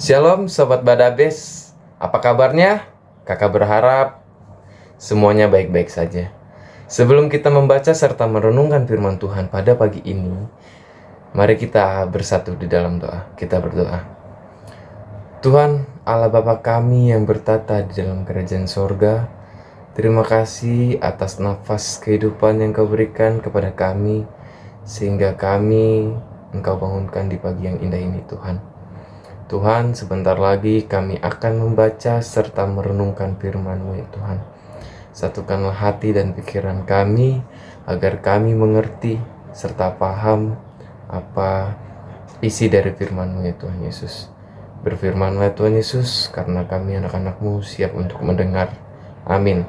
Shalom Sobat Badabes, apa kabarnya? Kakak berharap semuanya baik-baik saja. Sebelum kita membaca serta merenungkan firman Tuhan pada pagi ini, mari kita bersatu di dalam doa. Kita berdoa. Tuhan Allah Bapa kami yang bertata di dalam kerajaan sorga, terima kasih atas nafas kehidupan yang Kau berikan kepada kami, sehingga kami Engkau bangunkan di pagi yang indah ini Tuhan. Tuhan, sebentar lagi kami akan membaca serta merenungkan firman-Mu ya Tuhan. Satukanlah hati dan pikiran kami agar kami mengerti serta paham apa isi dari firman-Mu ya Tuhan Yesus. Berfirmanlah Tuhan Yesus, karena kami anak-anak-Mu siap untuk mendengar. Amin.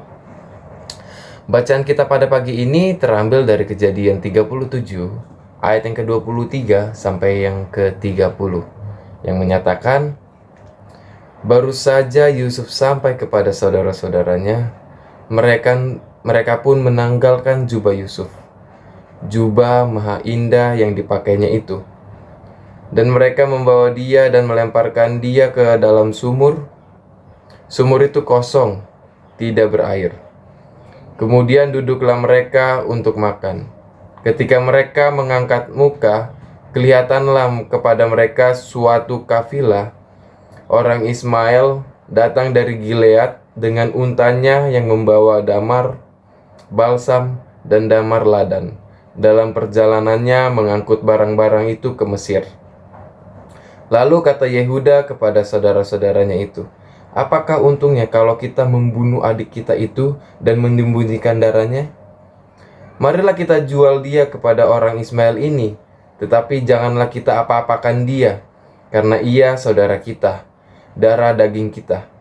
Bacaan kita pada pagi ini terambil dari Kejadian 37 ayat yang ke-23 sampai yang ke-30. Yang menyatakan, baru saja Yusuf sampai kepada saudara-saudaranya, mereka pun menanggalkan jubah Yusuf, jubah maha indah yang dipakainya itu, dan mereka membawa dia dan melemparkan dia ke dalam sumur. Sumur itu kosong, tidak berair. Kemudian duduklah mereka untuk makan. Ketika mereka mengangkat muka, kelihatanlah kepada mereka suatu kafilah orang Ismail datang dari Gilead dengan untanya yang membawa damar, balsam, dan damar ladan dalam perjalanannya mengangkut barang-barang itu ke Mesir. Lalu kata Yehuda kepada saudara-saudaranya itu, apakah untungnya kalau kita membunuh adik kita itu dan menyembunyikan darahnya? Marilah kita jual dia kepada orang Ismail ini, tetapi janganlah kita apa-apakan dia, karena ia saudara kita, darah daging kita.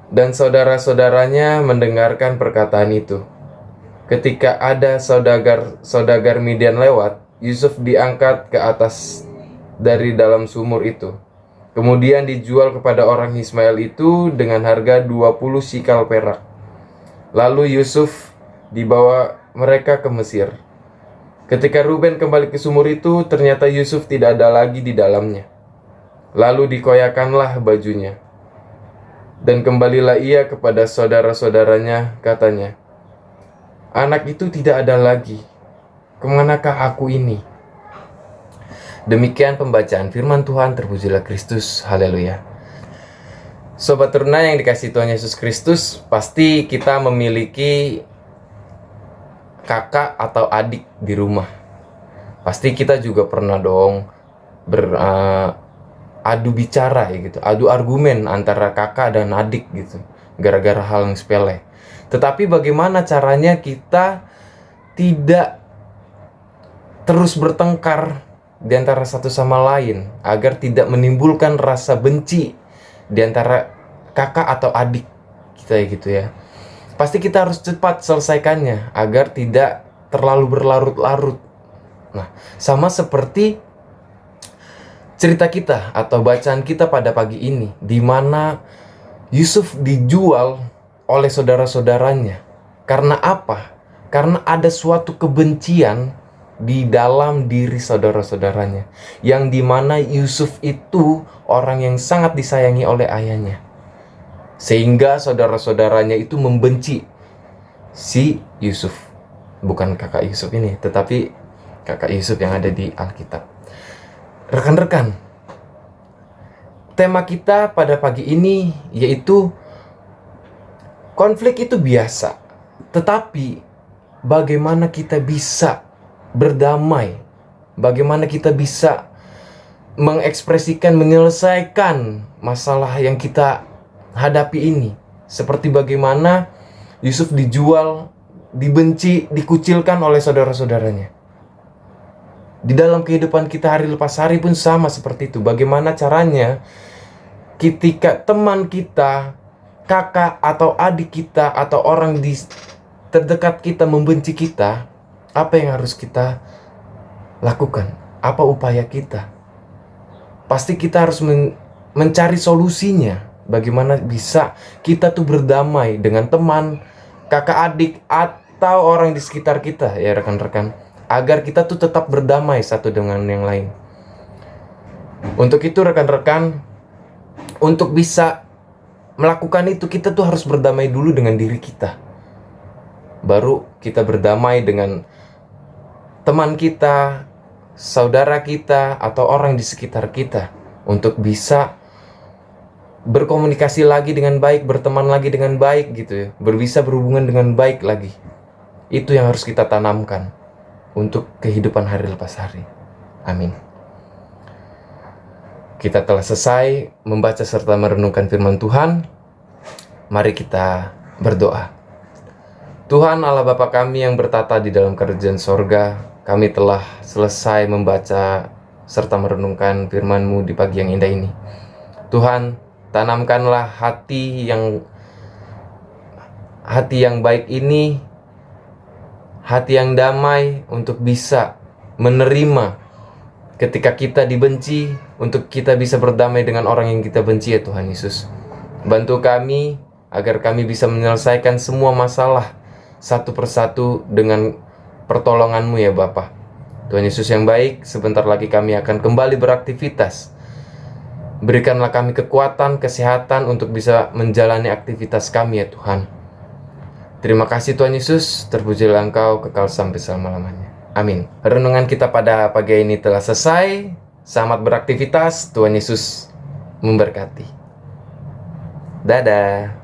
Dan saudara-saudaranya mendengarkan perkataan itu. Ketika ada saudagar Midian lewat, Yusuf diangkat ke atas dari dalam sumur itu. Kemudian dijual kepada orang Ismail itu dengan harga 20 sikal perak. Lalu Yusuf dibawa mereka ke Mesir. Ketika Ruben kembali ke sumur itu, ternyata Yusuf tidak ada lagi di dalamnya. Lalu dikoyakanlah bajunya. Dan kembalilah ia kepada saudara-saudaranya, katanya, anak itu tidak ada lagi. Kemanakah aku ini? Demikian pembacaan firman Tuhan, terpujilah Kristus, haleluya. Sobat Teruna yang dikasihi Tuhan Yesus Kristus, pasti kita memiliki kakak atau adik di rumah. Pasti kita juga pernah dong adu bicara ya gitu, adu argumen antara kakak dan adik gitu, gara-gara hal yang sepele. Tetapi bagaimana caranya kita tidak terus bertengkar di antara satu sama lain agar tidak menimbulkan rasa benci di antara kakak atau adik kita ya gitu ya. Pasti kita harus cepat selesaikannya agar tidak terlalu berlarut-larut. Nah, sama seperti cerita kita atau bacaan kita pada pagi ini, di mana Yusuf dijual oleh saudara-saudaranya. Karena apa? Karena ada suatu kebencian di dalam diri saudara-saudaranya, yang dimana Yusuf itu orang yang sangat disayangi oleh ayahnya, sehingga saudara-saudaranya itu membenci si Yusuf. Bukan kakak Yusuf ini, tetapi kakak Yusuf yang ada di Alkitab. Rekan-rekan, tema kita pada pagi ini yaitu konflik itu biasa, tetapi bagaimana kita bisa berdamai, bagaimana kita bisa mengekspresikan, menyelesaikan masalah yang kita hadapi ini. Seperti bagaimana Yusuf dijual, dibenci, dikucilkan oleh saudara-saudaranya. Di dalam kehidupan kita hari lepas hari pun sama seperti itu. Bagaimana caranya ketika teman kita, kakak atau adik kita, atau orang di terdekat kita membenci kita, apa yang harus kita lakukan? Apa upaya kita? Pasti kita harus mencari solusinya. Bagaimana bisa kita tuh berdamai dengan teman, kakak adik, atau orang di sekitar kita ya rekan-rekan, agar kita tuh tetap berdamai satu dengan yang lain. Untuk itu rekan-rekan, untuk bisa melakukan itu kita tuh harus berdamai dulu dengan diri kita. Baru kita berdamai dengan teman kita, saudara kita, atau orang di sekitar kita. Untuk bisa berkomunikasi lagi dengan baik, berteman lagi dengan baik gitu ya. Bisa berhubungan dengan baik lagi. Itu yang harus kita tanamkan untuk kehidupan hari lepas hari. Amin. Kita telah selesai membaca serta merenungkan firman Tuhan. Mari kita berdoa. Tuhan Allah Bapa kami yang bertata di dalam kerajaan sorga, kami telah selesai membaca serta merenungkan firman-Mu di pagi yang indah ini. Tuhan, tanamkanlah hati yang baik ini, hati yang damai untuk bisa menerima ketika kita dibenci, untuk kita bisa berdamai dengan orang yang kita benci ya Tuhan Yesus. Bantu kami agar kami bisa menyelesaikan semua masalah satu persatu dengan pertolongan-Mu ya Bapa. Tuhan Yesus yang baik, sebentar lagi kami akan kembali beraktivitas. Berikanlah kami kekuatan, kesehatan untuk bisa menjalani aktivitas kami ya Tuhan. Terima kasih Tuhan Yesus, terpujilah Engkau kekal sampai selama-lamanya. Amin. Renungan kita pada pagi ini telah selesai. Selamat beraktivitas. Tuhan Yesus memberkati. Dadah.